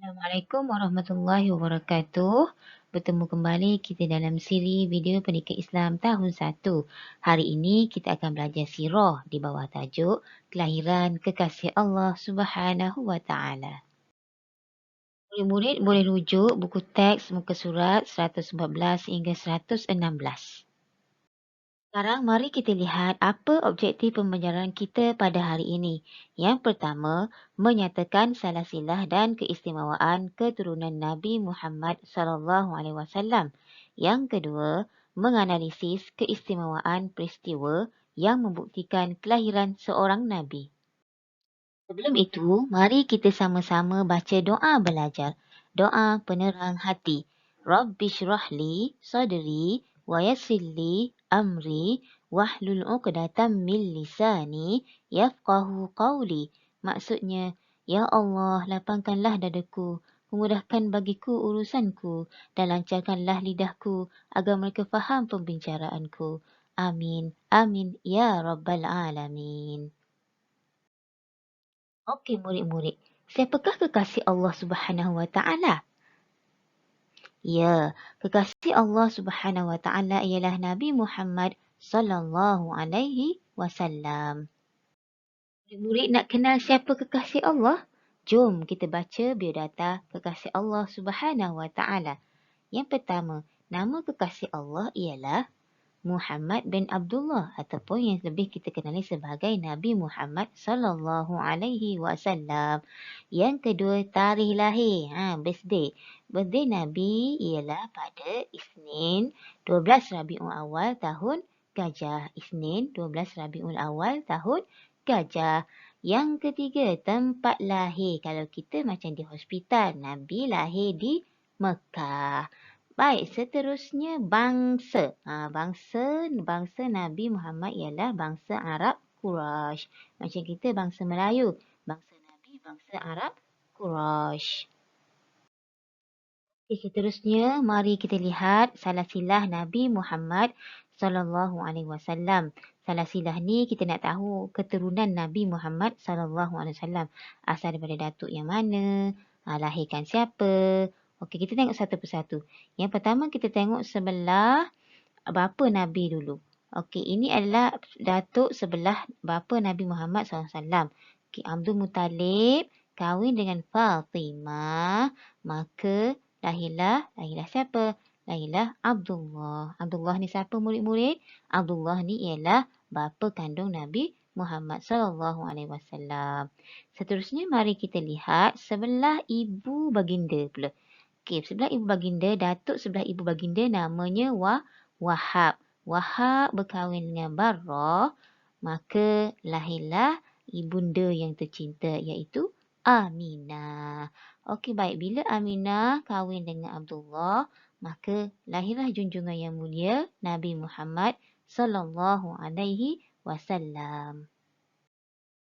Assalamualaikum warahmatullahi wabarakatuh. Bertemu kembali kita dalam siri video Pendidikan Islam tahun 1. Hari ini kita akan belajar sirah di bawah tajuk Kelahiran Kekasih Allah Subhanahu wa Ta'ala. Murid-murid boleh rujuk buku teks muka surat 114 hingga 116. Sekarang mari kita lihat apa objektif pembelajaran kita pada hari ini. Yang pertama, menyatakan salasilah dan keistimewaan keturunan Nabi Muhammad SAW. Yang kedua, menganalisis keistimewaan peristiwa yang membuktikan kelahiran seorang nabi. Sebelum itu, mari kita sama-sama baca doa belajar. Doa penerang hati. Rabbi syrahli sadri wa yassirli amri wahlul 'uqdatam min lisani yafqahu qawli. Maksudnya, ya Allah, lapangkanlah dadaku, memudahkan bagiku urusanku dan lancarkanlah lidahku agar mereka faham pembicaraanku. Amin. Amin ya rabbal alamin. Okey murid-murid, siapakah kekasih Allah Subhanahu Wa Taala? Ya, kekasih Allah Subhanahu Wa Taala ialah Nabi Muhammad sallallahu alaihi wasallam. Murid-murid nak kenal siapa kekasih Allah? Jom kita baca biodata kekasih Allah Subhanahu Wa Taala. Yang pertama, nama kekasih Allah ialah Muhammad bin Abdullah ataupun yang lebih kita kenali sebagai Nabi Muhammad sallallahu alaihi wasallam. Yang kedua, tarikh lahir, birthday. Birthday Nabi ialah pada Isnin 12 Rabiul Awal tahun Gajah. Isnin 12 Rabiul Awal tahun Gajah. Yang ketiga, tempat lahir. Kalau kita macam di hospital, Nabi lahir di Mekah. Baik, seterusnya bangsa. Bangsa Nabi Muhammad ialah bangsa Arab Quraisy. Macam kita bangsa Melayu. Bangsa Nabi, bangsa Arab Quraisy. Okay, seterusnya, mari kita lihat salasilah Nabi Muhammad sallallahu alaihi wasallam. Salasilah ni kita nak tahu keturunan Nabi Muhammad sallallahu alaihi wasallam. Asal daripada datuk yang mana, lahirkan siapa. Okey, kita tengok satu persatu. Yang pertama kita tengok sebelah bapa Nabi dulu. Okey, ini adalah datuk sebelah bapa Nabi Muhammad SAW. Okey, Abdul Muttalib kahwin dengan Fatimah, maka lahirlah siapa? Lahirlah Abdullah. Abdullah ni siapa murid-murid? Abdullah ni ialah bapa kandung Nabi Muhammad SAW. Seterusnya mari kita lihat sebelah ibu baginda pula. Okey, sebelah ibu baginda, datuk sebelah ibu baginda namanya Wahab. Wahab berkahwin dengan Barrah, maka lahirlah ibunda yang tercinta iaitu Aminah. Okey, baik. Bila Aminah kahwin dengan Abdullah, maka lahirlah junjungan yang mulia Nabi Muhammad sallallahu alaihi wasallam.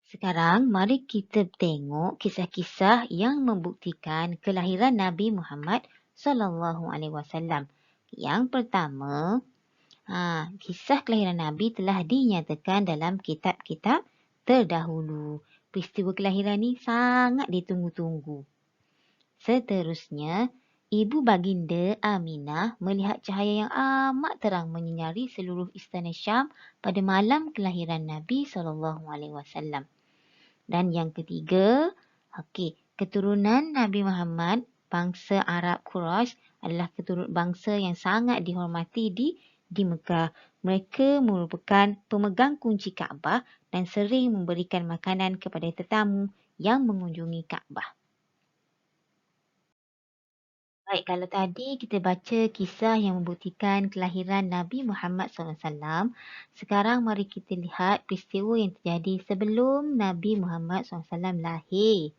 Sekarang, mari kita tengok kisah-kisah yang membuktikan kelahiran Nabi Muhammad sallallahu alaihi wasallam. Yang pertama, kisah kelahiran Nabi telah dinyatakan dalam kitab-kitab terdahulu. Peristiwa kelahiran ni sangat ditunggu-tunggu. Seterusnya, ibu baginda Aminah melihat cahaya yang amat terang menyinari seluruh istana Syam pada malam kelahiran Nabi sallallahu alaihi wasallam. Dan yang ketiga, keturunan Nabi Muhammad, bangsa Arab Quraisy adalah bangsa yang sangat dihormati di Mekah. Mereka merupakan pemegang kunci Kaabah dan sering memberikan makanan kepada tetamu yang mengunjungi Kaabah. Baik, kalau tadi kita baca kisah yang membuktikan kelahiran Nabi Muhammad SAW, sekarang mari kita lihat peristiwa yang terjadi sebelum Nabi Muhammad SAW lahir.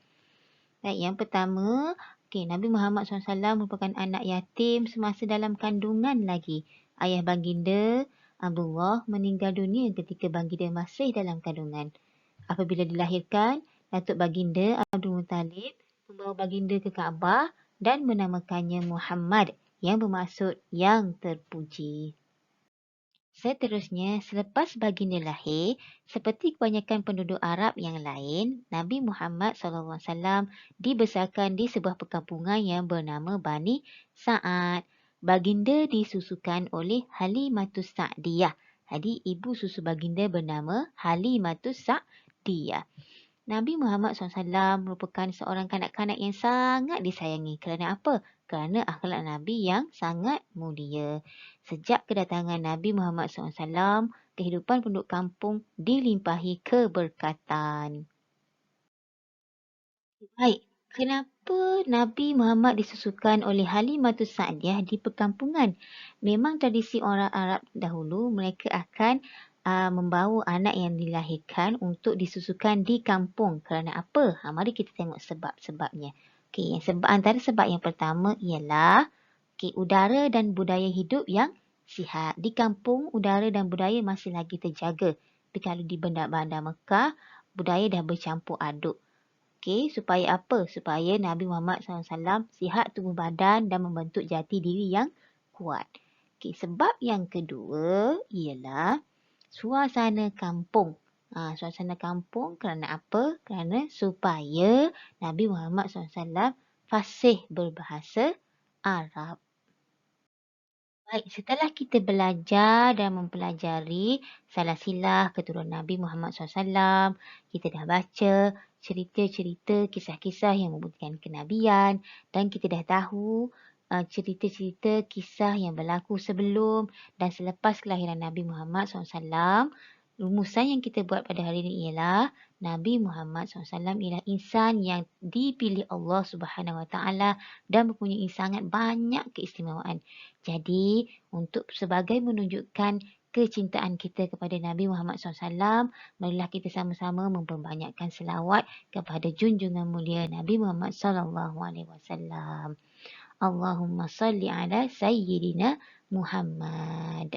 Baik, yang pertama, Nabi Muhammad SAW merupakan anak yatim semasa dalam kandungan lagi. Ayah baginda Abdullah meninggal dunia ketika baginda masih dalam kandungan. Apabila dilahirkan, datuk baginda Abdul Muttalib membawa baginda ke Kaabah dan menamakannya Muhammad yang bermaksud yang terpuji. Seterusnya, selepas baginda lahir, seperti kebanyakan penduduk Arab yang lain, Nabi Muhammad SAW dibesarkan di sebuah perkampungan yang bernama Bani Sa'ad. Baginda disusukan oleh Halimatus Sa'diyah. Jadi, ibu susu baginda bernama Halimatus Sa'diyah. Nabi Muhammad SAW merupakan seorang kanak-kanak yang sangat disayangi. Kerana apa? Kerana akhlak Nabi yang sangat mulia. Sejak kedatangan Nabi Muhammad SAW, kehidupan penduduk kampung dilimpahi keberkatan. Baik, kenapa Nabi Muhammad disusukan oleh Halimatus Sa'diyah di perkampungan? Memang tradisi orang Arab dahulu, mereka akan membawa anak yang dilahirkan untuk disusukan di kampung. Kerana apa? Mari kita tengok sebab-sebabnya. Okey, antara sebab yang pertama ialah udara dan budaya hidup yang sihat. Di kampung, udara dan budaya masih lagi terjaga. Tapi kalau di bandar-bandar Mekah, budaya dah bercampur aduk. Okey, supaya apa? Supaya Nabi Muhammad SAW sihat tubuh badan dan membentuk jati diri yang kuat. Okey, sebab yang kedua ialah suasana kampung. Suasana kampung kerana apa? Kerana supaya Nabi Muhammad SAW fasih berbahasa Arab. Baik, setelah kita belajar dan mempelajari silsilah keturunan Nabi Muhammad SAW, kita dah baca cerita-cerita, kisah-kisah yang membuktikan kenabian dan kita dah tahu cerita-cerita kisah yang berlaku sebelum dan selepas kelahiran Nabi Muhammad SAW. Rumusan yang kita buat pada hari ini ialah Nabi Muhammad SAW ialah insan yang dipilih Allah Subhanahu Wa Taala dan mempunyai sangat banyak keistimewaan. Jadi, untuk sebagai menunjukkan kecintaan kita kepada Nabi Muhammad SAW, marilah kita sama-sama memperbanyakkan selawat kepada junjungan mulia Nabi Muhammad SAW. Allahumma salli ala Sayyidina Muhammad.